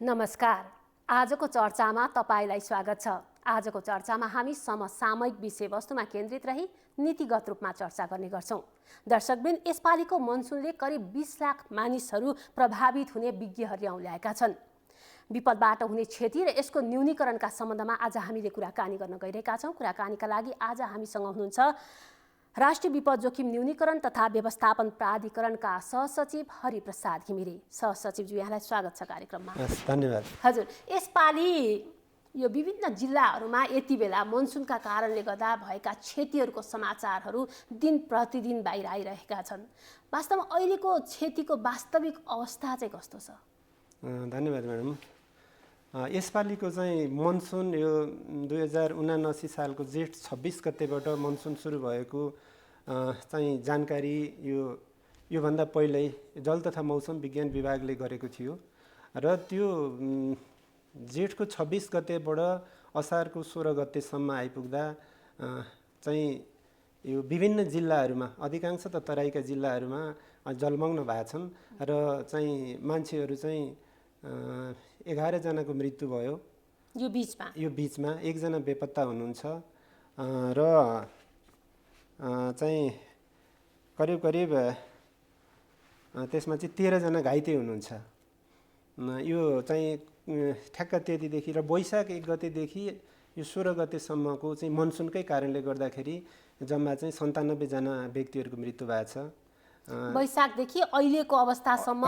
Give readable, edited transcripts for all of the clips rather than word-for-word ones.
नमस्कार। आजको चर्चामा तपाईलाई स्वागत छ। आजको चर्चामा हामी समसामयिक विषयवस्तुमा केन्द्रित रही नीतिगत रूपमा चर्चा गर्ने गर्छौं। दर्शकवृन्द, यसपालिको मनसुनले करिब 20 लाख मानिसहरू प्रभावित हुने विज्ञहरूले औल्याएका छन्। विपदबाट हुने क्षति र यसको न्यूनीकरणका सम्बन्धमा आज हामीले कुराकानी गर्न गइरहेका छौं। कुराकानीका लागि आज हामीसँग हुनुहुन्छ राष्ट्रिय विपद जोखिम न्यूनीकरण तथा व्यवस्थापन प्राधिकरणका सहसचिव हरिप्रसाद घिमिरे। सहसचिवज्यू, यहाँलाई स्वागत छ कार्यक्रममा। धन्यवाद। हजुर, यसपालि यो विभिन्न जिल्लाहरूमा यति बेला मनसुनका कारणले गर्दा भएका क्षतिहरूको समाचारहरू दिन प्रतिदिन बाहिर आइरहेका छन्। वास्तवमा अहिलेको क्षतिको वास्तविक अवस्था चाहिँ कस्तो छ? धन्यवाद म्याडम। यसपालिको चाहिँ मनसुन यो 2079 सालको जेठ 26 गतेबाट मनसुन सुरु भएको चाहिँ जानकारी योभन्दा पहिल्यै जल तथा मौसम विज्ञान विभागले गरेको थियो र त्यो जेठको 26 गतेबाट असारको 16 गतेसम्म आइपुग्दा चाहिँ यो विभिन्न जिल्लाहरूमा, अधिकांश त तराईका जिल्लाहरूमा जलमग्न भएका छन् र चाहिँ मान्छेहरू चाहिँ 11 जनाको मृत्यु भयो। यो बीचमा एकजना बेपत्ता हुनुहुन्छ र चाहिँ करिब त्यसमा चाहिँ 13 जना घाइते हुनुहुन्छ। यो चाहिँ ठ्याक्क त्यतिदेखि र वैशाख 1 गतेदेखि यो 16 गतेसम्मको चाहिँ मनसुनकै कारणले गर्दाखेरि जम्मा चाहिँ 97 जना व्यक्तिहरूको मृत्यु भएको छ। वैशाखदेखि अहिलेको अवस्थासम्म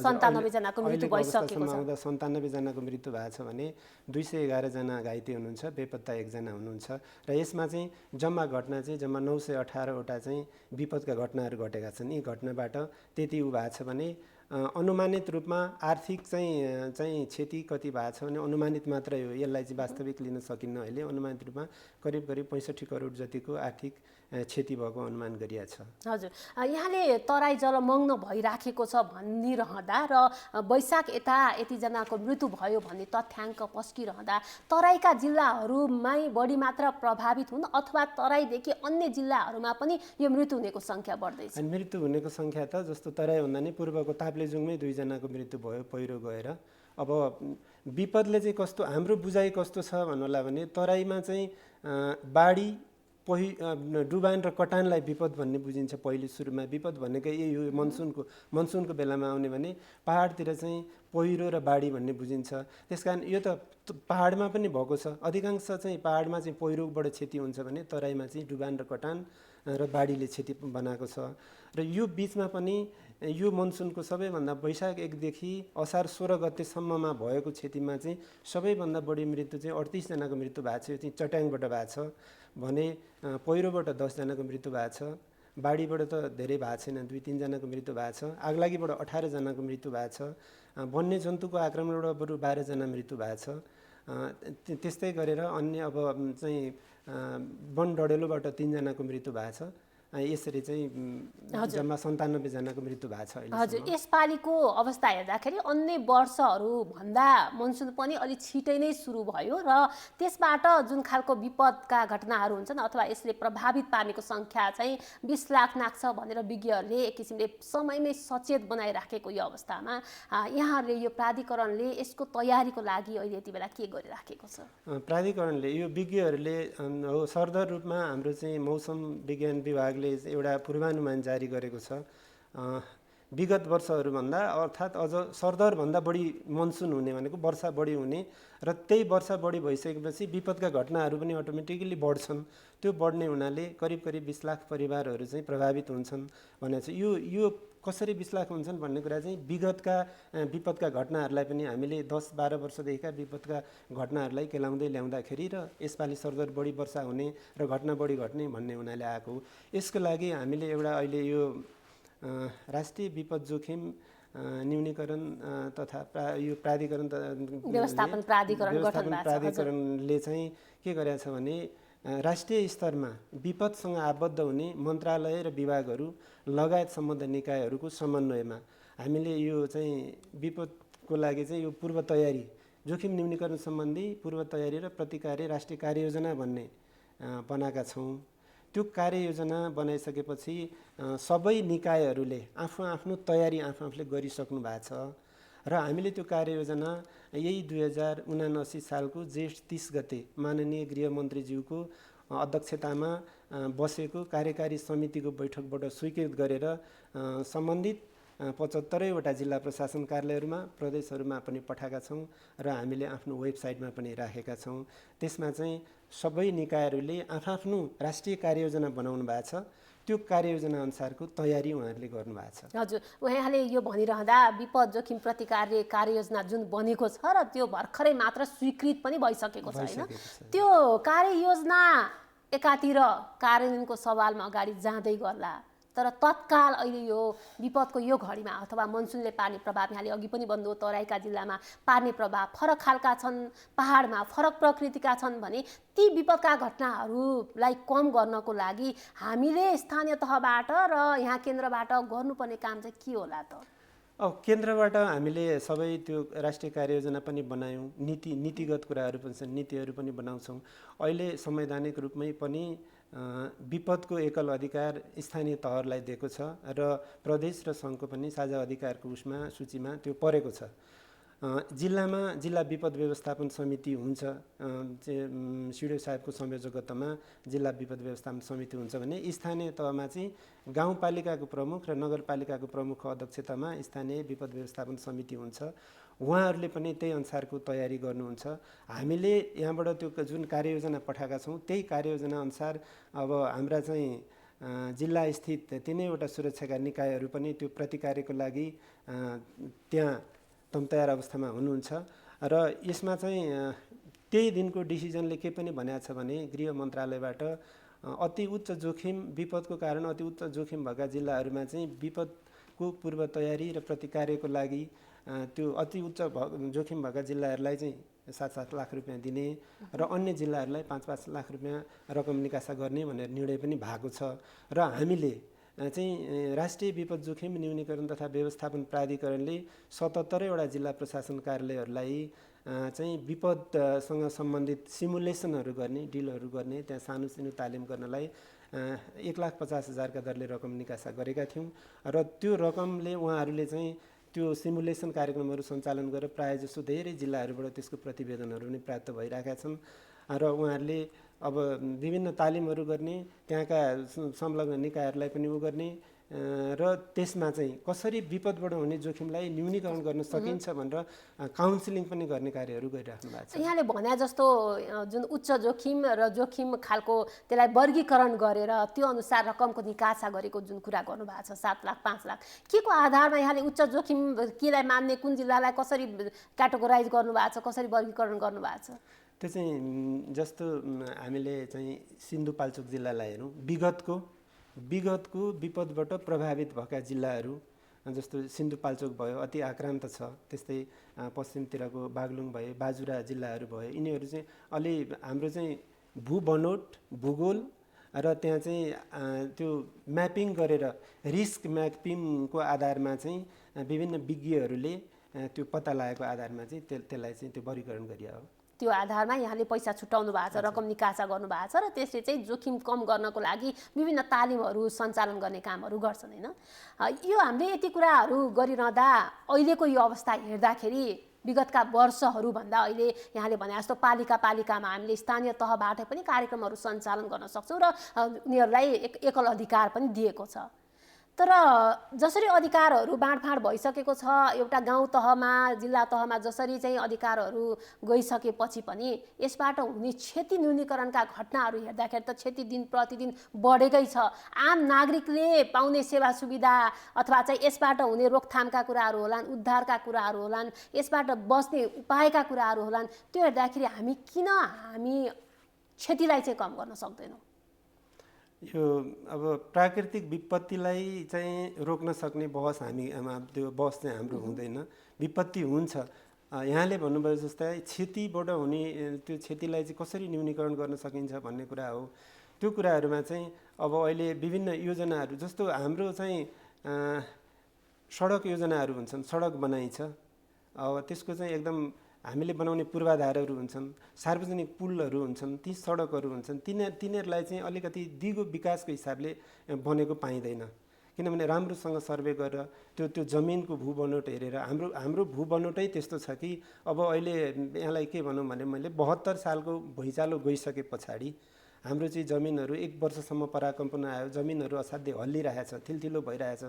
97 जनाको मृत्यु भइसकेको छ। 97 जनाको मृत्यु भएको छ भने 211 जना घाइते हुनुहुन्छ, बेपत्ता 1 जना हुनुहुन्छ र यसमा चाहिँ जम्मा घटना चाहिँ जम्मा 918 वटा चाहिँ विपदका घटनाहरू घटेका छन्। यी घटनाबाट त्यति भएको छ भने अनुमानित रूपमा आर्थिक चाहिँ क्षति कति भएको छ भने अनुमानित मात्रै हो, यसलाई चाहिँ वास्तविक लिन सकिन्न। अहिले अनुमानित रूपमा करिब 65 करोड जतिको आर्थिक क्षति भएको अनुमान गरिएको छ। हजुर, यहाँले तराई जलमग्न भइराखेको छ भनिरहँदा र वैशाख यति जनाको मृत्यु भयो भन्ने तथ्याङ्क पस्किरहँदा तराईका जिल्लाहरूमै बढी मात्रा प्रभावित हुन् अथवा तराईदेखि अन्य जिल्लाहरूमा पनि यो मृत्यु हुनेको सङ्ख्या बढ्दैछ? मृत्यु हुनेको सङ्ख्या त जस्तो तराईभन्दा नि पूर्वको ताप्लेजुङमै 2 जनाको मृत्यु भयो पहिरो गएर। अब विपदले चाहिँ कस्तो, हाम्रो बुझाइ कस्तो छ भन्नुला भने तराईमा चाहिँ बाढी डुबान र कटानलाई विपद भन्ने बुझिन्छ। पहिले सुरुमा विपद भनेको यही हो, मनसुनको बेलामा आउने भने पहाडतिर चाहिँ पहिरो र बाढी भन्ने बुझिन्छ। त्यसकारण यो त पहाडमा पनि भएको छ। अधिकांश चाहिँ पहाडमा चाहिँ पहिरोबाट क्षति हुन्छ भने तराईमा चाहिँ डुबान र कटान र बाढीले क्षति बनाएको छ। र यो बिचमा पनि यो मनसुनको सबैभन्दा वैशाख 1 देखि असार 16 गतेसम्ममा भएको क्षतिमा चाहिँ सबैभन्दा बढी मृत्यु चाहिँ 38 जनाको मृत्यु भएको छ। यो चाहिँ चट्याङबाट भएको छ भने पहिरोबाट 10 जनाको मृत्यु भएको छ। बाढीबाट त धेरै भएको छैन, 2-3 जनाको मृत्यु भएको छ। आगलागीबाट 18 जनाको मृत्यु भएको छ। वन्यजन्तुको आक्रमणबाट बरु 12 जना मृत्यु भएको छ। त्यस्तै गरेर अन्य अब चाहिँ वन डडेलोबाट 3 जनाको मृत्यु भएको छ। यसरी चाहिँ जम्मा 97 जनाको मृत्यु भएको छ। हजुर, यसपालिको अवस्था हेर्दाखेरि अन्य वर्षहरू भन्दा मनसुन पनि अलि छिटै नै सुरु भयो र त्यसबाट जुन खालको विपदका घटनाहरू हुन्छन् अथवा यसले प्रभावित पार्नेको सङ्ख्या चाहिँ 20 लाख नाग्छ भनेर विज्ञहरूले एक किसिमले समयमै सचेत बनाइराखेको यो अवस्थामा यहाँहरूले यो प्राधिकरणले यसको तयारीको लागि अहिले यति बेला के गरिराखेको छ? प्राधिकरणले यो विज्ञहरूले सरदर रूपमा हाम्रो चाहिँ मौसम विज्ञान विभागले एउटा पूर्वानुमान जारी गरेको छ। विगत वर्षहरूभन्दा अर्थात् अझ सरदरभन्दा बढी मनसुन हुने भनेको वर्षा बढी हुने र त्यही वर्षा बढी भइसकेपछि विपदका घटनाहरू पनि अटोमेटिकली बढ्छन्। त्यो बढ्ने हुनाले करिब 20 लाख परिवारहरू चाहिँ प्रभावित हुन्छन् भनेको छ। यो कसरी 20 लाख हुन्छन् भन्ने कुरा चाहिँ विगतका विपदका घटनाहरूलाई पनि हामीले 10-12 वर्षदेखिका विपदका घटनाहरूलाई केलाउँदै ल्याउँदाखेरि र यसपालि सरदर बढी वर्षा हुने र घटना बढी घट्ने भन्ने हुनाले आएको हो। यसको लागि हामीले एउटा अहिले यो राष्ट्रिय विपद जोखिम न्यूनीकरण तथा यो प्राधिकरण व्यवस्थापन प्राधिकरणले चाहिँ के गरेको छ भने राष्ट्रिय स्तरमा विपदसँग आबद्ध हुने मन्त्रालय र विभागहरू लगायत सम्बद्ध निकायहरूको समन्वयमा हामीले यो चाहिँ विपदको लागि चाहिँ यो पूर्व तयारी, जोखिम न्यूनीकरण सम्बन्धी पूर्व तयारी र प्रतिकार राष्ट्रिय कार्ययोजना भन्ने बनाएका छौँ। त्यो कार्ययोजना बनाइसकेपछि सबै निकायहरूले आफ्नो आफ्नो तयारी आफूले गरिसक्नु भएको छ र हामीले त्यो कार्ययोजना यही 2079 सालको जेठ 30 गते माननीय गृहमन्त्रीज्यूको अध्यक्षतामा बसेको कार्यकारी समितिको बैठकबाट स्वीकृत गरेर सम्बन्धित 75वटा जिल्ला प्रशासन कार्यालयहरूमा प्रदेशहरूमा पनि पठाएका छौँ र हामीले आफ्नो वेबसाइटमा पनि राखेका छौँ। त्यसमा चाहिँ सबै निकायहरूले आफ्नो राष्ट्रिय कार्ययोजना बनाउनु भएको छ, त्यो कार्ययोजना अनुसारको तयारी उहाँहरूले गर्नुभएको छ। हजुर, उहाँले यो भनिरहँदा विपद जोखिम प्रतिकारले कार्ययोजना जुन बनेको छ र त्यो भर्खरै मात्र स्वीकृत पनि भइसकेको छ हैन, त्यो कार्ययोजना एकातिर कार्यान्वयनको सवालमा अगाडि जाँदै गर्ला, तर तत्काल अहिले यो विपदको यो घडीमा अथवा मनसुनले पार्ने प्रभाव, यहाँले अघि पनि भन्नुभयो तराईका जिल्लामा पार्ने प्रभाव फरक खालका छन्, पहाडमा फरक प्रकृतिका छन् भने ती विपदका घटनाहरूलाई कम गर्नको लागि हामीले स्थानीय तहबाट र यहाँ केन्द्रबाट गर्नुपर्ने काम चाहिँ के होला त? केन्द्रबाट हामीले सबै त्यो राष्ट्रिय कार्ययोजना पनि बनायौँ, नीतिगत कुराहरू पनि छन्, नीतिहरू पनि बनाउँछौँ। अहिले संवैधानिक रूपमै पनि विपदको एकल अधिकार स्थानीय तहहरूलाई दिएको छ र प्रदेश र सङ्घको पनि साझा अधिकारको सूचीमा त्यो परेको छ। जिल्लामा जिल्ला विपद व्यवस्थापन समिति हुन्छ, सिडिओ साहेबको संयोजकत्वमा जिल्ला विपद व्यवस्थापन समिति हुन्छ भने स्थानीय तहमा चाहिँ गाउँपालिकाको प्रमुख र नगरपालिकाको प्रमुखको अध्यक्षतामा स्थानीय विपद व्यवस्थापन समिति हुन्छ। उहाँहरूले पनि त्यही अनुसारको तयारी गर्नुहुन्छ। हामीले यहाँबाट त्यो जुन कार्ययोजना पठाएका छौँ त्यही कार्ययोजना अनुसार अब हाम्रा चाहिँ जिल्ला स्थित 3वटा सुरक्षाका निकायहरू पनि त्यो प्रतिकार्यको लागि त्यहाँ तयार अवस्थामा हुनुहुन्छ र यसमा चाहिँ त्यही दिनको डिसिजनले के पनि भनेको छ भने गृह मन्त्रालयबाट अति उच्च जोखिम विपदको कारण अति उच्च जोखिम भएका जिल्लाहरूमा चाहिँ विपदको पूर्व तयारी र प्रतिकार्यको लागि त्यो अति उच्च जोखिम भएका जिल्लाहरूलाई चाहिँ 7-7 लाख रुपियाँ दिने र अन्य जिल्लाहरूलाई 5-5 लाख रुपियाँ रकम निकासा गर्ने भनेर निर्णय पनि भएको छ। र हामीले चाहिँ राष्ट्रिय विपद जोखिम न्यूनीकरण तथा व्यवस्थापन प्राधिकरणले 77वटा जिल्ला प्रशासन कार्यालयहरूलाई चाहिँ विपदसँग सम्बन्धित सिमुलेसनहरू गर्ने, डिलहरू गर्ने, त्यहाँ सानो सानो तालिम गर्नलाई 1,50,000 का दरले रकम निकासा गरेका थियौँ र त्यो रकमले उहाँहरूले चाहिँ त्यो सिमुलेसन कार्यक्रमहरू सञ्चालन गरेर प्रायःजसो धेरै जिल्लाहरूबाट त्यसको प्रतिवेदनहरू पनि प्राप्त भइरहेका छन् र उहाँहरूले अब विभिन्न तालिमहरू गर्ने, त्यहाँका संलग्न निकायहरूलाई पनि गर्ने र त्यसमा चाहिँ कसरी विपदबाट हुने जोखिमलाई न्यूनीकरण गर्न सकिन्छ भनेर काउन्सिलिङ पनि गर्ने कार्यहरू गरिराख्नु भएको छ। यहाँले भने जस्तो जुन उच्च जोखिम र जोखिम खालको त्यसलाई वर्गीकरण गरेर त्यो अनुसार रकमको निकासा गरेको जुन कुरा गर्नुभएको छ 7 लाख 5 लाख के को आधारमा यहाँले उच्च जोखिम केलाई मान्ने, कुन जिल्लालाई कसरी क्याटेगोराइज गर्नुभएको छ, कसरी वर्गीकरण गर्नुभएको छ? त्यो चाहिँ जस्तो हामीले चाहिँ सिन्धुपाल्चोक जिल्लालाई हेरौँ, विगतको विपदबाट प्रभावित भएका जिल्लाहरू जस्तो सिन्धुपाल्चोक भयो अति आक्रान्त छ, त्यस्तै पश्चिमतिरको बागलुङ भयो, बाजुरा जिल्लाहरू भयो, यिनीहरू चाहिँ अलि हाम्रो चाहिँ भूबनोट भूगोल र त्यहाँ चाहिँ त्यो म्यापिङ गरेर रिस्क म्यापिङको आधारमा चाहिँ विभिन्न विज्ञहरूले त्यो पत्ता लागेको आधारमा चाहिँ त्यसलाई चाहिँ त्यो वर्गीकरण गरिया हो। त्यो आधारमा यहाँले पैसा छुट्याउनु भएको छ, रकम निकासा गर्नु भएको छ र त्यसले चाहिँ जोखिम कम गर्नको लागि विभिन्न तालिमहरू सञ्चालन गर्ने कामहरू गर्छन् हैन। यो हामीले यति कुराहरू गरिरहँदा अहिलेको यो अवस्था हेर्दाखेरि विगतका वर्षहरूभन्दा अहिले यहाँले भने जस्तो पालिकामा हामीले स्थानीय तहबाट पनि कार्यक्रमहरू सञ्चालन गर्न सक्छौँ र उनीहरूलाई एकल अधिकार पनि दिएको छ। तर जसरी अधिकारहरू बाँडफाँड भइसकेको छ, एउटा गाउँ तहमा जिल्ला तहमा जसरी चाहिँ अधिकारहरू गइसकेपछि पनि यसबाट हुने क्षति न्यूनीकरणका घटनाहरू हेर्दाखेरि त क्षति दिन प्रतिदिन बढेकै छ। आम नागरिकले पाउने सेवा सुविधा अथवा चाहिँ यसबाट हुने रोकथामका कुराहरू होलान्, उद्धारका कुराहरू होलान्, यसबाट बस्ने उपायका कुराहरू होलान्, त्यो हेर्दाखेरि हामी क्षतिलाई चाहिँ कम गर्न सक्दैनौँ? यो अब प्राकृतिक विपत्तिलाई चाहिँ रोक्न सक्ने बहस त्यो बहस चाहिँ हाम्रो हुँदैन। विपत्ति हुन्छ, यहाँले भन्नुभयो जस्तै क्षतिबाट हुने त्यो क्षतिलाई चाहिँ कसरी न्यूनीकरण गर्न सकिन्छ भन्ने कुरा हो। त्यो कुराहरूमा चाहिँ अब अहिले विभिन्न योजनाहरू जस्तो हाम्रो चाहिँ सडक योजनाहरू हुन्छन्, सडक बनाइन्छ, अब त्यसको चाहिँ एकदम हामीले बनाउने पूर्वाधारहरू हुन्छन्, सार्वजनिक पुलहरू हुन्छन्, ती सडकहरू हुन्छन्, तिनीहरूलाई चाहिँ अलिकति दिगो विकासको हिसाबले बनेको पाइँदैन। किनभने राम्रोसँग सर्वे गरेर त्यो जमिनको भू बनोट हेरेर हाम्रो भू बनोटै त्यस्तो छ कि अब अहिले यहाँलाई के भनौँ भने मैले 72 सालको भुइँचालो गइसके पछाडि हाम्रो चाहिँ जमिनहरू 1 वर्षसम्म पराकम्पन आयो, जमिनहरू असाध्यै हल्लिरहेछ, थिलथिलो भइरहेछ।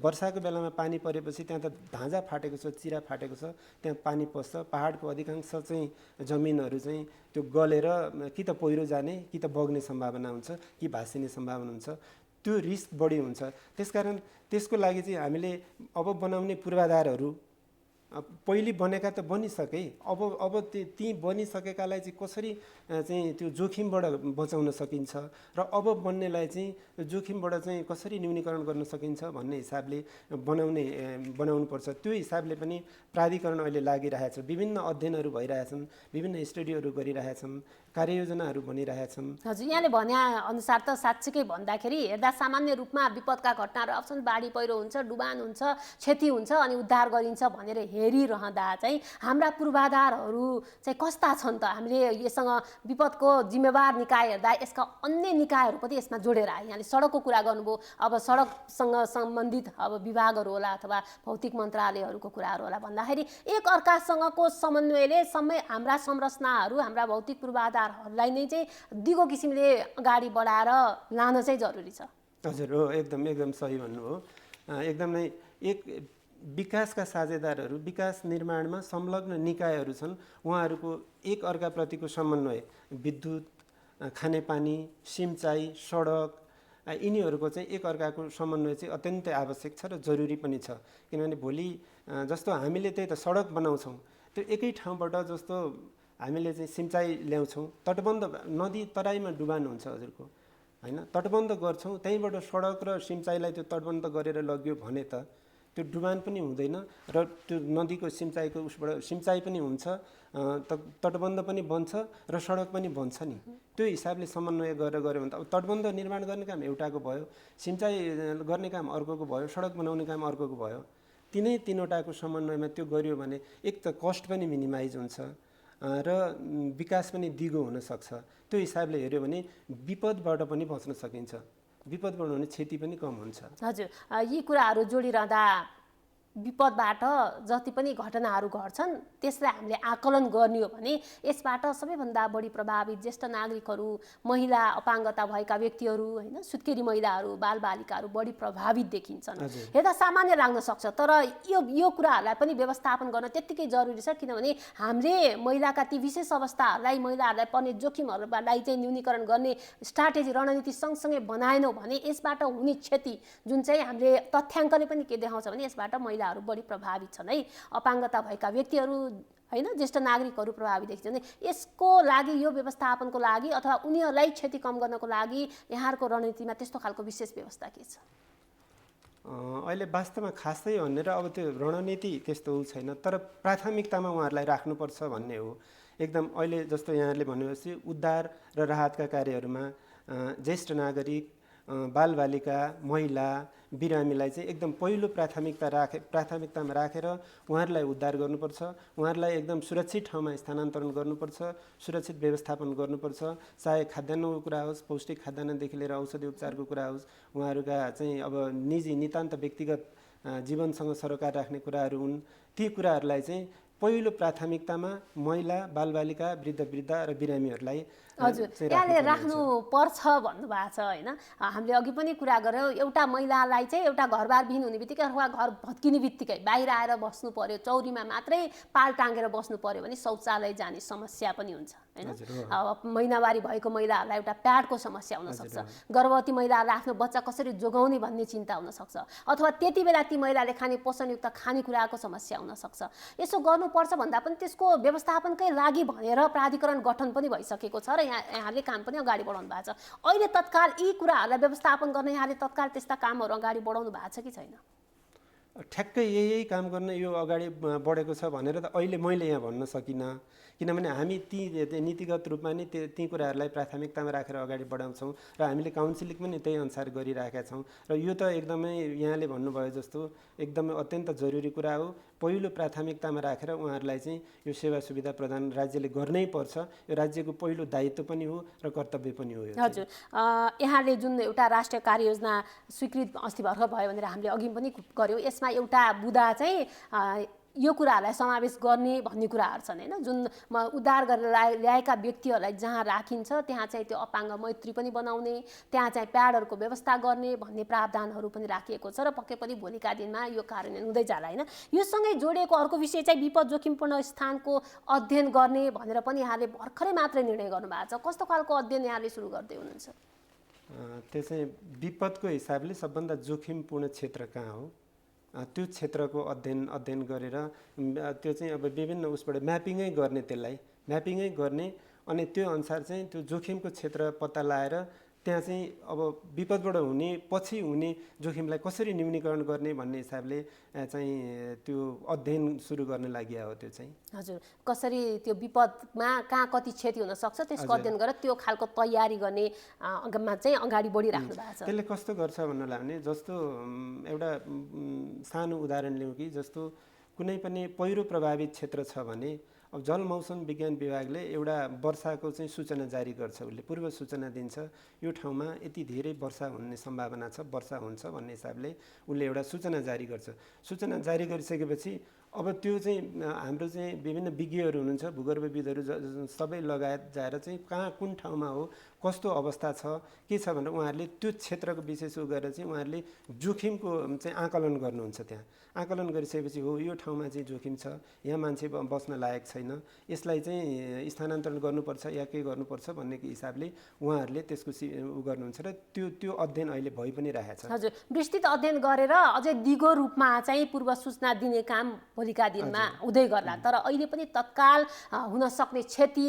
वर्षाको बेलामा पानी परेपछि त्यहाँ त धाँजा फाटेको छ, चिरा फाटेको छ, त्यहाँ पानी पस्छ। पहाडको अधिकांश चाहिँ जमिनहरू चाहिँ त्यो गलेर कि त पहिरो जाने कि त बग्ने सम्भावना हुन्छ कि भासिने सम्भावना हुन्छ। त्यो रिस्क बढी हुन्छ। त्यसकारण त्यसको लागि चाहिँ हामीले अब बनाउने पूर्वाधारहरू पहिले बनेका त बनिसके, अब ती बनिसकेकालाई चाहिँ कसरी चाहिँ त्यो जोखिमबाट बचाउन सकिन्छ र अब बन्नेलाई चाहिँ जोखिमबाट चाहिँ कसरी न्यूनीकरण गर्न सकिन्छ भन्ने हिसाबले बनाउनुपर्छ। त्यो हिसाबले पनि प्राधिकरण अहिले लागिरहेछ। विभिन्न अध्ययनहरू भइरहेछन्, विभिन्न स्टडीहरू गरिरहेछन्, कार्ययोजनाहरू बनिरहेछन्। हजुर, यहाँले भने अनुसार त साँच्चीकै भन्दाखेरि हेर्दा सामान्य रूपमा विपदका घटनाहरू आउँछन्, बाढी पहिरो हुन्छ, डुबान हुन्छ, क्षति हुन्छ अनि उद्धार गरिन्छ भनेर हेरिरहँदा चाहिँ हाम्रा पूर्वाधारहरू चाहिँ कस्ता छन् त? हामीले यससँग विपदको जिम्मेवार निकाय हेर्दा यसका अन्य निकायहरू पनि यसमा जोडेर आए। यहाँले सडकको कुरा गर्नुभयो, अब सडकसँग सम्बन्धित अब विभागहरू होला अथवा भौतिक मन्त्रालयहरूको कुराहरू होला भन्दाखेरि एक अर्कासँगको समन्वयले हाम्रा संरचनाहरू, हाम्रा भौतिक पूर्वाधारहरूलाई नै चाहिँ दिगो किसिमले अगाडि बढाएर लान चाहिँ जरुरी छ। हजुर हो, एकदम सही भन्नुभयो। एकदमै एक विकासका साझेदारहरू, विकास निर्माणमा संलग्न निकायहरू छन्, उहाँहरूको एक अर्काप्रतिको समन्वय, विद्युत, खानेपानी, सिँचाइ, सडक, यिनीहरूको चाहिँ एक अर्काको समन्वय चाहिँ अत्यन्तै आवश्यक छ र जरुरी पनि छ। किनभने भोलि जस्तो हामीले त्यही त सडक बनाउँछौँ, त्यो एकै ठाउँबाट जस्तो हामीले चाहिँ सिँचाइ ल्याउँछौँ, तटबन्ध नदी तराईमा डुबान हुन्छ हजुरको होइन, तटबन्ध गर्छौँ, त्यहीँबाट सडक र सिँचाइलाई त्यो तटबन्ध गरेर लग्यो भने त त्यो डुबान पनि हुँदैन र त्यो नदीको सिँचाइको उसबाट सिँचाइ पनि हुन्छ, तटबन्ध पनि बन्छ र सडक पनि बन्छ नि। त्यो हिसाबले समन्वय गरेर गऱ्यो भने त अब तटबन्ध निर्माण गर्ने काम एउटाको भयो, सिँचाइ गर्ने काम अर्कोको भयो, सडक बनाउने काम अर्कोको भयो। तीनवटाको समन्वयमा त्यो गरियो भने एक त कस्ट पनि मिनिमाइज हुन्छ र विकास पनि दिगो हुनसक्छ। त्यो हिसाबले हेऱ्यो भने विपदबाट पनि बच्न सकिन्छ, विपदबाट हुने क्षति पनि कम हुन्छ। हजुर, यी कुराहरू जोडिरहँदा विपदबाट जति पनि घटनाहरू घट्छन् त्यसलाई हामीले आकलन गर्ने हो भने यसबाट सबैभन्दा बढी प्रभावित ज्येष्ठ नागरिकहरू, महिला, अपाङ्गता भएका व्यक्तिहरू होइन, सुत्केरी महिलाहरू, बालबालिकाहरू बढी प्रभावित देखिन्छन्। हेर्दा सामान्य लाग्न सक्छ, तर यो कुराहरूलाई पनि व्यवस्थापन गर्न त्यत्तिकै जरुरी छ। किनभने हामीले महिलाका ती विशेष अवस्थाहरूलाई, महिलाहरूलाई पर्ने जोखिमहरूलाई चाहिँ न्यूनीकरण गर्ने स्ट्राटेजी, रणनीति सँगसँगै बनाएनौँ भने यसबाट हुने क्षति जुन चाहिँ हामीले तथ्याङ्कले पनि के देखाउँछ भने यसबाट महिलाहरू बढी प्रभावित छन् है, अपाङ्गता भएका व्यक्तिहरू होइन, ज्येष्ठ नागरिकहरू प्रभावित देखिन्छन्। यसको लागि, यो व्यवस्थापनको लागि अथवा उनीहरूलाई क्षति कम गर्नको लागि यहाँहरूको रणनीतिमा त्यस्तो खालको विशेष व्यवस्था के छ? अहिले वास्तवमा खासै भनेर अब त्यो रणनीति त्यस्तो छैन, तर प्राथमिकतामा उहाँहरूलाई राख्नुपर्छ भन्ने हो। एकदम अहिले जस्तो यहाँले भनेपछि उद्धार र राहतका कार्यहरूमा ज्येष्ठ नागरिक, बालबालिका, महिला, बिरामीलाई चाहिँ एकदम पहिलो प्राथमिकतामा राखेर उहाँहरूलाई उद्धार गर्नुपर्छ, उहाँहरूलाई एकदम सुरक्षित ठाउँमा स्थानान्तरण गर्नुपर्छ, सुरक्षित व्यवस्थापन गर्नुपर्छ। चाहे खाद्यान्नको कुरा होस्, पौष्टिक खाद्यान्नदेखि लिएर औषधि उपचारको कुरा होस्, उहाँहरूका चाहिँ अब निजी नितान्त व्यक्तिगत जीवनसँग सरोकार राख्ने कुराहरू हुन्। ती कुराहरूलाई चाहिँ पहिलो प्राथमिकतामा महिला, बालबालिका, वृद्ध र बिरामीहरूलाई हजुर यहाँले राख्नु पर्छ भन्नुभएको छ होइन। हामीले अघि पनि कुरा गऱ्यौँ, एउटा महिलालाई चाहिँ एउटा घरबारविहीन हुने बित्तिकै अथवा घर भत्किने बित्तिकै बाहिर आएर बस्नु पर्यो, चौरीमा मात्रै पाल टाँगेर बस्नु पर्यो भने शौचालय जाने समस्या पनि हुन्छ होइन। अब महिनावारी भएको महिलाहरूलाई एउटा प्याडको समस्या हुनसक्छ, गर्भवती महिलाहरूलाई आफ्नो बच्चा कसरी जोगाउने भन्ने चिन्ता हुनसक्छ, अथवा त्यति बेला ती महिलाले खाने पोषणयुक्त खानेकुराको समस्या हुनसक्छ। यसो गर्नुपर्छ भन्दा पनि त्यसको व्यवस्थापनकै लागि भनेर प्राधिकरण गठन पनि भइसकेको छ र यहाँले काम पनि अगाडि बढाउनु भएको छ। अहिले तत्काल यी कुराहरूलाई व्यवस्थापन गर्न यहाँले तत्काल त्यस्ता कामहरू अगाडि बढाउनु भएको छ कि छैन? ठ्याक्कै यही काम गर्न यो अगाडि बढेको छ भनेर त अहिले मैले यहाँ भन्न सकिनँ, किनभने हामी ती नीतिगत रूपमा नै ती कुराहरूलाई प्राथमिकतामा राखेर अगाडि बढाउँछौँ र हामीले काउन्सिलिङ पनि त्यही अनुसार गरिरहेका छौँ। र यो त एकदमै यहाँले भन्नुभयो जस्तो एकदमै अत्यन्त जरुरी कुरा हो। पहिलो प्राथमिकतामा राखेर उहाँहरूलाई चाहिँ यो सेवा सुविधा प्रदान राज्यले गर्नै पर्छ। यो राज्यको पहिलो दायित्व पनि हो र कर्तव्य पनि हो। हजुर, यहाँले जुन एउटा राष्ट्रिय कार्ययोजना स्वीकृत अस्ति भर्खर भयो भनेर हामीले अघि पनि गऱ्यौँ, यसमा एउटा बुँदा चाहिँ यो कुराहरूलाई समावेश गर्ने भन्ने कुराहरू छन् होइन, जुन उद्धार गरेर ल्याएका व्यक्तिहरूलाई जहाँ राखिन्छ त्यहाँ चाहिँ त्यो अपाङ्ग मैत्री पनि बनाउने, त्यहाँ चाहिँ प्याडहरूको व्यवस्था गर्ने भन्ने प्रावधानहरू पनि राखिएको छ र पक्कै पनि भोलिका दिनमा यो कार्यान्वयन हुँदै जाला होइन। योसँगै जोडिएको अर्को विषय चाहिँ विपद जोखिमपूर्ण स्थानको अध्ययन गर्ने भनेर पनि यहाँले भर्खरै मात्रै निर्णय गर्नुभएको छ। कस्तो खालको अध्ययन यहाँले सुरु गर्दै हुनुहुन्छ? त्यो चाहिँ विपदको हिसाबले सबभन्दा जोखिमपूर्ण क्षेत्र कहाँ हो त्यो क्षेत्रको अध्ययन गरेर त्यो चाहिँ अब विभिन्न उसबाट म्यापिङै गर्ने, त्यसलाई म्यापिङै गर्ने अनि त्यो अनुसार चाहिँ त्यो जोखिमको क्षेत्र पत्ता लगाएर त्यहाँ चाहिँ अब विपदबाट हुने पछि हुने जोखिमलाई कसरी न्यूनीकरण गर्ने भन्ने हिसाबले चाहिँ त्यो अध्ययन सुरु गर्न लागि हो। त्यो चाहिँ हजुर, कसरी त्यो विपदमा कहाँ कति क्षति हुन सक्छ त्यसको अध्ययन गरेर त्यो खालको तयारी गर्ने चाहिँ अगाडि बढिराख्नु भएको छ। त्यसले कस्तो गर्छ भन्नुलाई भने जस्तो एउटा सानो उदाहरण लिउँ कि जस्तो कुनै पनि पहिरो प्रभावित क्षेत्र छ भने अब जल मौसम विज्ञान विभागले एउटा वर्षाको चाहिँ सूचना जारी गर्छ, उसले पूर्व सूचना दिन्छ यो ठाउँमा यति धेरै वर्षा हुने सम्भावना छ, वर्षा हुन्छ भन्ने हिसाबले उसले एउटा सूचना जारी गर्छ। सूचना जारी गरिसकेपछि अब त्यो चाहिँ हाम्रो चाहिँ विभिन्न विज्ञहरू हुनुहुन्छ, भूगर्भविदहरू सबै लगायत जाएर चाहिँ कहाँ कुन ठाउँमा हो कस्तो अवस्था छ के छ भनेर उहाँहरूले त्यो क्षेत्रको विशेष गरेर चाहिँ उहाँहरूले जोखिमको चाहिँ आकलन गर्नुहुन्छ। त्यहाँ आकलन गरिसकेपछि हो यो ठाउँमा चाहिँ जोखिम छ, यहाँ मान्छे बस्न लायक छैन, यसलाई चाहिँ स्थानान्तरण गर्नुपर्छ या के गर्नुपर्छ भन्ने हिसाबले उहाँहरूले त्यसको उ गर्नुहुन्छ र त्यो अध्ययन अहिले भइ पनि रहेको छ। हजुर, विस्तृत अध्ययन गरेर अझै दिगो रूपमा चाहिँ पूर्व सूचना दिने काम भोलिका दिनमा हुँदै गर्ला। तर अहिले पनि तत्काल हुन सक्ने क्षति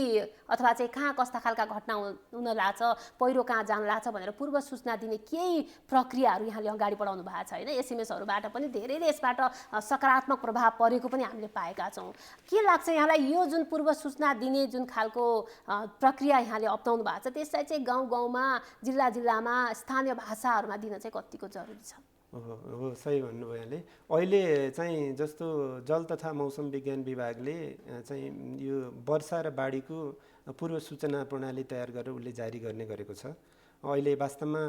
अथवा चाहिँ कहाँ कस्ता खालका घटना हुन लाग्छ, पहिरो कहाँ जान लाग्छ भनेर पूर्व सूचना दिने केही प्रक्रियाहरू यहाँले अगाडि बढाउनु भएको छ होइन। एसएमएसहरूबाट पनि धेरैले यसबाट सकारात्मक प्रभाव परेको पनि हामीले पाएका छौँ। के लाग्छ यहाँलाई यो जुन पूर्व सूचना दिने जुन खालको प्रक्रिया यहाँले अपनाउनु भएको छ त्यसलाई चाहिँ गाउँ गाउँमा जिल्ला जिल्लामा स्थानीय भाषाहरूमा दिन चाहिँ कतिको जरुरी छ? हो, सही भन्नुभयो यहाँले। अहिले चाहिँ जस्तो जल तथा मौसम विज्ञान विभागले चाहिँ यो वर्षा र बाढीको पूर्व सूचना प्रणाली तयार गरेर उसले जारी गर्ने गरेको छ। अहिले वास्तवमा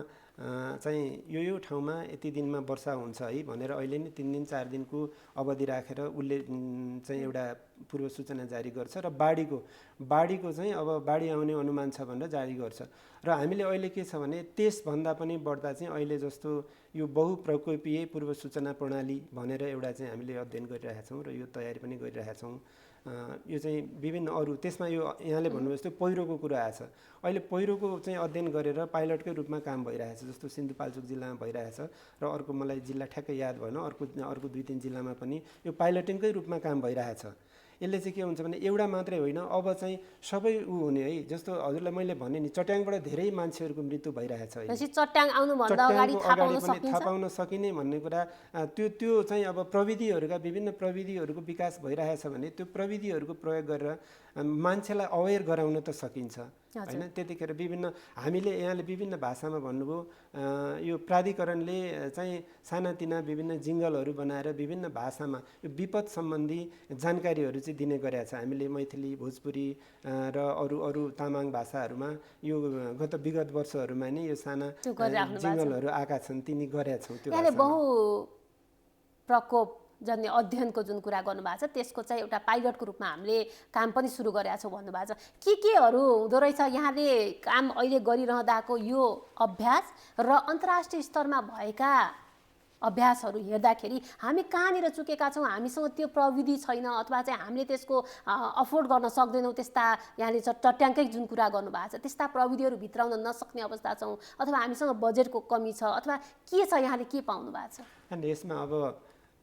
चाहिँ यो ठाउँमा यति दिनमा वर्षा हुन्छ है भनेर अहिले नै 3 दिन 4 दिनको अवधि राखेर उसले चाहिँ एउटा पूर्व सूचना जारी गर्छ र बाढीको चाहिँ अब बाढी आउने अनुमान छ भनेर जारी गर्छ। र हामीले अहिले के छ भने त्यसभन्दा पनि बढ्दा चाहिँ अहिले जस्तो यो बहुप्रकोपीय पूर्व सूचना प्रणाली भनेर एउटा चाहिँ हामीले अध्ययन गरिरहेका छौँ र यो तयारी पनि गरिरहेका छौँ। यो चाहिँ विभिन्न अरू त्यसमा यो यहाँले भन्नुभयो जस्तो पहिरोको कुरा आएछ। अहिले पहिरोको चाहिँ अध्ययन गरेर पाइलटकै रूपमा काम भइरहेछ, जस्तो सिन्धुपाल्चोक जिल्लामा भइरहेछ र अर्को मलाई जिल्ला ठ्याक्कै याद भएन, अर्को 2-3 जिल्लामा पनि यो पाइलटिङकै रूपमा काम भइरहेछ। यसले चाहिँ के हुन्छ भने एउटा मात्रै होइन, अब चाहिँ सबै हुने है। जस्तो हजुरलाई मैले भने नि चट्याङबाट धेरै मान्छेहरूको मृत्यु भइरहेछ है। चट्याङ आउनुभन्दा अगाडि थाहा पाउन सकिने भन्ने कुरा त्यो चाहिँ अब प्रविधिहरूका विभिन्न प्रविधिहरूको विकास भइरहेछ भने त्यो प्रविधिहरूको प्रयोग गरेर मान्छेलाई अवेर गराउन त सकिन्छ हैन। त्यतिखेर विभिन्न हामीले यहाँले विभिन्न भाषामा भन्नुभयो यो प्राधिकरणले चाहिँ सानातिना विभिन्न जिङ्गलहरू बनाएर विभिन्न भाषामा यो विपद सम्बन्धी जानकारीहरू चाहिँ दिने गरेका छ। हामीले मैथिली, भोजपुरी र अरू तामाङ भाषाहरूमा यो विगत वर्षहरूमा नै यो साना जिङ्गलहरू आएका छन्, तिनी गरेका छौँ। त्यो बहु प्रकोप जन्य अध्ययनको जुन कुरा गर्नुभएको छ त्यसको चाहिँ एउटा पाइलटको रूपमा हामीले काम पनि सुरु गरेका छौँ भन्नुभएको छ। केहरू हुँदो रहेछ यहाँले काम अहिले गरिरहँदाको यो अभ्यास र अन्तर्राष्ट्रिय स्तरमा भएका अभ्यासहरू हेर्दाखेरि हामी कहाँनिर चुकेका छौँ, हामीसँग त्यो प्रविधि छैन अथवा चाहिँ हामीले त्यसको अफोर्ड गर्न सक्दैनौँ, त्यस्ता यहाँले चट्याङकै जुन कुरा गर्नुभएको छ त्यस्ता प्रविधिहरू भित्राउन नसक्ने अवस्था छौँ अथवा हामीसँग बजेटको कमी छ अथवा के छ, यहाँले के पाउनु भएको छ? अनि यसमा अब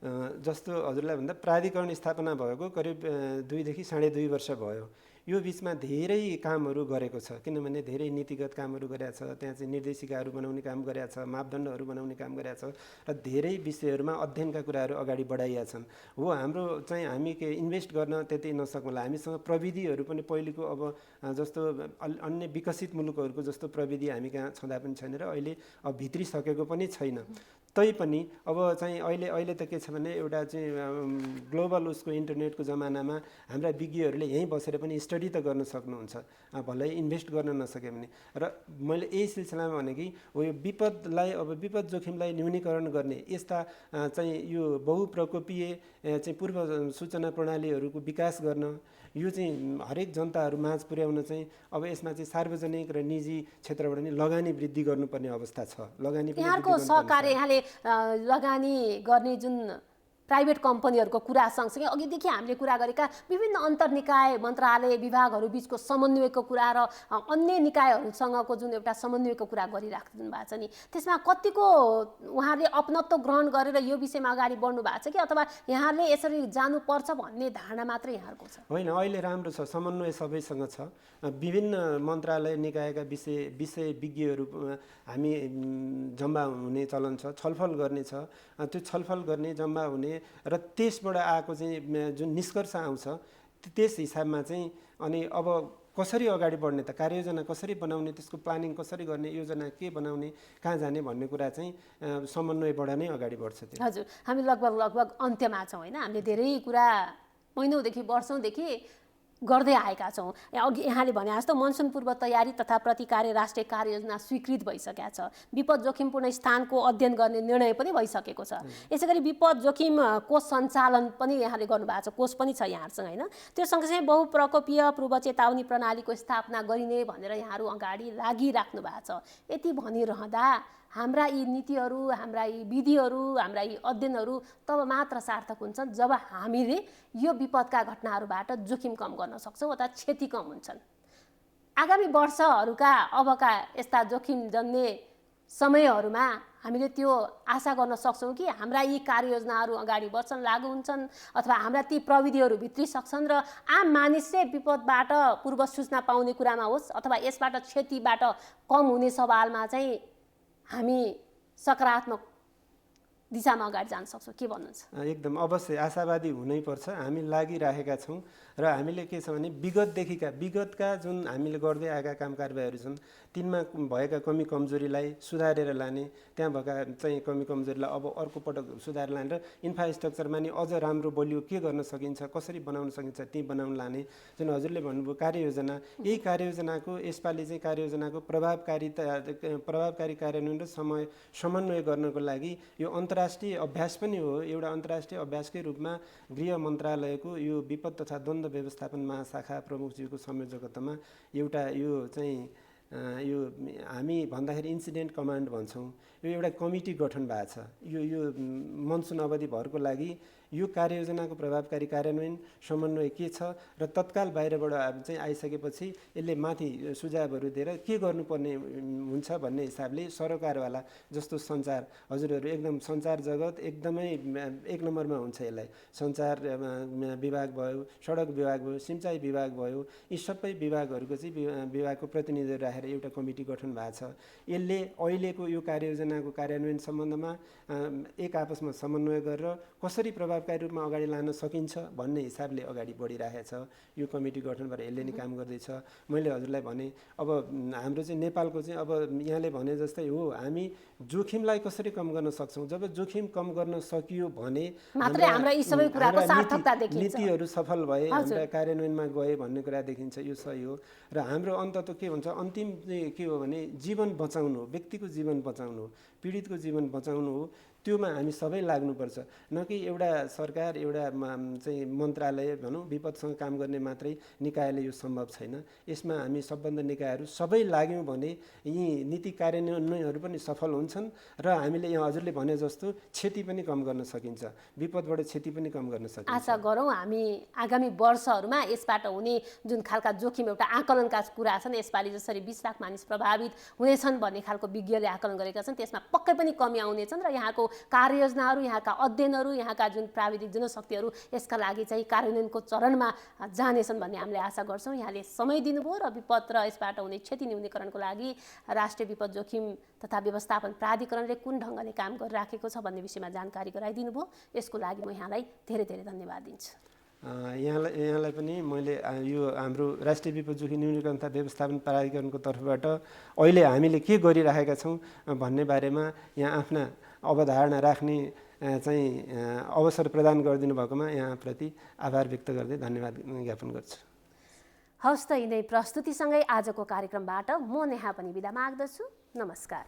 जस्तो हजुरलाई भन्दा प्राधिकरण स्थापना भएको करिब 2 देखि 2.5 वर्ष भयो। यो बिचमा धेरै कामहरू गरेको छ, किनभने धेरै नीतिगत कामहरू गरेको छ, त्यहाँ चाहिँ निर्देशिकाहरू बनाउने काम गरेको छ, मापदण्डहरू बनाउने काम गरेको छ र धेरै विषयहरूमा अध्ययनका कुराहरू अगाडि बढाइएका छन्। हो, हाम्रो चाहिँ हामी के इन्भेस्ट गर्न त्यति नसक्नुला, हामीसँग प्रविधिहरू पनि पहिलेको अब जस्तो अन्य विकसित मुलुकहरूको जस्तो प्रविधि हामी कहाँ छँदा पनि छैन र अहिले अब भित्रिसकेको पनि छैन। तैपनि अब चाहिँ अहिले त के छ भने एउटा चाहिँ ग्लोबल उसको इन्टरनेटको जमानामा हाम्रा विज्ञहरूले यहीँ बसेर पनि स्टडी त गर्न सक्नुहुन्छ, भलै इन्भेस्ट गर्न नसके भने। र मैले यही सिलसिलामा भने कि हो यो विपदलाई अब विपद जोखिमलाई न्यूनीकरण गर्ने यस्ता चाहिँ यो बहुप्रकोपीय चाहिँ पूर्व सूचना प्रणालीहरूको विकास गर्न, यो चाहिँ हरेक जनताहरू माझ पुर्याउन चाहिँ अब यसमा चाहिँ सार्वजनिक र निजी क्षेत्रबाट नि लगानी वृद्धि गर्नुपर्ने अवस्था छ। लगानी पनि यहाँको सहकार्य, यहाँले लगानी गर्ने जुन प्राइभेट कम्पनीहरूको कुरा सँगसँगै अघिदेखि हामीले कुरा गरेका विभिन्न अन्तर्निकाय मन्त्रालय विभागहरू बिचको समन्वयको कुरा र अन्य निकायहरूसँगको जुन एउटा समन्वयको कुरा गरिराख्नु भएको छ नि, त्यसमा कतिको उहाँहरूले अपनत्व ग्रहण गरेर यो विषयमा अगाडि बढ्नु भएको छ कि अथवा यहाँले यसरी जानुपर्छ भन्ने धारणा मात्रै यहाँहरूको छ? होइन, अहिले राम्रो छ, समन्वय सबैसँग छ। विभिन्न मन्त्रालय निकायका विषय विज्ञहरू हामी जम्मा हुने चलन छ, छलफल गर्ने छ। त्यो छलफल गर्ने जम्मा हुने र त्यसबाट आएको चाहिँ जुन निष्कर्ष आउँछ त्यस हिसाबमा चाहिँ अनि अब कसरी अगाडि बढ्ने त, कार्ययोजना कसरी बनाउने, त्यसको प्लानिङ कसरी गर्ने, योजना के बनाउने, कहाँ जाने भन्ने कुरा चाहिँ समन्वयबाट नै अगाडि बढ्छ। त्यो हजुर, हामी लगभग अन्त्यमा छौँ होइन। हामीले धेरै कुरा महिनौदेखि वर्षौँदेखि गर्दै आएका छौँ। अघि यहाँले भने जस्तो मनसुन पूर्व तयारी तथा प्रतिकार्य राष्ट्रिय कार्ययोजना स्वीकृत भइसकेको छ। विपद जोखिमपूर्ण स्थानको अध्ययन गर्ने निर्णय पनि भइसकेको छ। यसै गरी विपद जोखिम कोष सञ्चालन पनि यहाँले गर्नुभएको छ, कोष पनि छ यहाँहरूसँग होइन। त्यो सँगसँगै बहुप्रकोपीय पूर्व चेतावनी प्रणालीको स्थापना गरिने भनेर यहाँहरू अगाडि लागिराख्नु भएको छ। यति भनिरहँदा हाम्रा यी नीतिहरू, हाम्रा यी विधिहरू, हाम्रा यी अध्ययनहरू तब मात्र सार्थक हुन्छन् जब हामीले यो विपदका घटनाहरूबाट जोखिम कम गर्न सक्छौँ अथवा क्षति कम हुन्छन्। आगामी वर्षहरूका अबका यस्ता जोखिम जन्ने समयहरूमा हामीले त्यो आशा गर्न सक्छौँ कि हाम्रा यी कार्ययोजनाहरू अगाडि बढ्छन्, लागू हुन्छन् अथवा हाम्रा ती प्रविधिहरू भित्री सक्छन् र आम मानिसले विपदबाट पूर्व सूचना पाउने कुरामा होस् अथवा यसबाट क्षतिबाट कम हुने सवालमा चाहिँ हामी सकारात्मक दिशामा अगाडि जान सक्छौँ। के भन्नुहुन्छ? एकदम अवश्य आशावादी हुनैपर्छ। हामी लागिरहेका छौँ र हामीले के छ भने विगतका जुन हामीले गर्दै आएका काम कारबाहीहरू छन् तिनमा भएका कमी कमजोरीलाई सुधारेर लाने, त्यहाँ भएका चाहिँ कमी कमजोरीलाई अब अर्को पटक सुधार लाने र इन्फ्रास्ट्रक्चरमा नि अझ राम्रो बलियो के गर्न सकिन्छ, कसरी बनाउन सकिन्छ ती बनाउन लाने। जुन हजुरले भन्नुभयो कार्ययोजना, यही कार्ययोजनाको यसपालि चाहिँ कार्ययोजनाको प्रभावकारी कार्यान्वयन र समन्वय गर्नको लागि यो अन्तर्राष्ट्रिय अभ्यास पनि हो। एउटा अन्तर्राष्ट्रिय अभ्यासकै रूपमा गृह मन्त्रालयको यो विपद तथा द्वन्द्व व्यवस्थापन महाशाखा प्रमुखज्यूको संयोजकत्वमा एउटा यो चाहिँ यो हामी भन्दाखेरि इन्सिडेन्ट कमान्ड भन्छौँ, यो एउटा कमिटी गठन भएको छ। यो मनसुन अवधिभरको लागि यो कार्ययोजनाको प्रभावकारी कार्यान्वयन समन्वय के छ र तत्काल बाहिरबाट चाहिँ आइसकेपछि यसले माथि सुझावहरू दिएर के गर्नुपर्ने हुन्छ भन्ने हिसाबले सरकारवाला जस्तो सञ्चार, हजुरहरू एकदम सञ्चार जगत एकदमै एक नम्बरमा हुन्छ। यसलाई सञ्चार विभाग भयो, सडक विभाग भयो, सिँचाइ विभाग भयो, यी सबै विभागहरूको चाहिँ विभागको प्रतिनिधिहरू राखेर एउटा कमिटी गठन भएको छ। यसले अहिलेको यो कार्ययोजनाको कार्यान्वयन सम्बन्धमा एक आपसमा समन्वय गरेर कसरी प्रभावकारी रूपमा अगाडि लान सकिन्छ भन्ने हिसाबले अगाडि बढिरहेछ। यो कमिटी गठन भएर यसले नै काम गर्दैछ। मैले हजुरलाई भने अब हाम्रो चाहिँ नेपालको चाहिँ अब यहाँले भने जस्तै हो, हामी जोखिमलाई कसरी कम गर्न सक्छौँ। जब जोखिम कम गर्न सकियो भने मात्रै हाम्रा यी सबै कुराको सार्थकता देखिन्छ, नीतिहरू सफल भए, हाम्रा कार्यान्वयनमा गए भन्ने कुरा देखिन्छ। यो सही हो र हाम्रो अन्तत के हुन्छ, अन्तिम चाहिँ के हो भने जीवन बचाउनु हो, व्यक्तिको जीवन बचाउनु हो, पीडितको जीवन बचाउनु हो। त्योमा हामी सबै लाग्नुपर्छ, न कि एउटा सरकार एउटा चाहिँ मन्त्रालय भनौँ विपदसँग काम गर्ने मात्रै निकायले यो सम्भव छैन। यसमा हामी सम्बन्ध निकायहरू सबै लाग्यौँ भने यी नीति कार्यान्वयनहरू पनि सफल हुन्छन् र हामीले यहाँ हजुरले भने जस्तो क्षति पनि कम गर्न सकिन्छ, विपदबाट क्षति पनि कम गर्न सकिन्छ। आशा गरौँ हामी आगामी वर्षहरूमा यसबाट हुने जुन खालका जोखिम एउटा आकलनका कुरा छन्, यसपालि जसरी 20 लाख मानिस प्रभावित हुनेछन् भन्ने खालको विज्ञले आकलन गरेका छन्, त्यसमा पक्कै पनि कमी आउनेछन् र यहाँको कार्ययोजनाहरू, यहाँका अध्ययनहरू, यहाँका जुन प्राविधिक जनशक्तिहरू यसका लागि चाहिँ कार्यान्वयनको चरणमा जानेछन् भन्ने हामीले आशा गर्छौँ। यहाँले समय दिनुभयो र विपद र यसबाट हुने क्षति न्यूनीकरणको लागि राष्ट्रिय विपद जोखिम तथा व्यवस्थापन प्राधिकरणले कुन ढङ्गले काम गरिराखेको छ भन्ने विषयमा जानकारी गराइदिनु भयो। यसको लागि म यहाँलाई धेरै धेरै धन्यवाद दिन्छु। यहाँलाई पनि मैले यो हाम्रो राष्ट्रिय विपद जोखिम न्यूनीकरण तथा व्यवस्थापन प्राधिकरणको तर्फबाट अहिले हामीले के गरिरहेका छौँ भन्ने बारेमा यहाँ आफ्ना अवधारणा राख्ने चाहिँ अवसर प्रदान गरिदिनु भएकोमा यहाँप्रति आभार व्यक्त गर्दै धन्यवाद ज्ञापन गर्छु। हवस् त, यिनै प्रस्तुतिसँगै आजको कार्यक्रमबाट म नेहा पनि बिदा माग्दछु। नमस्कार।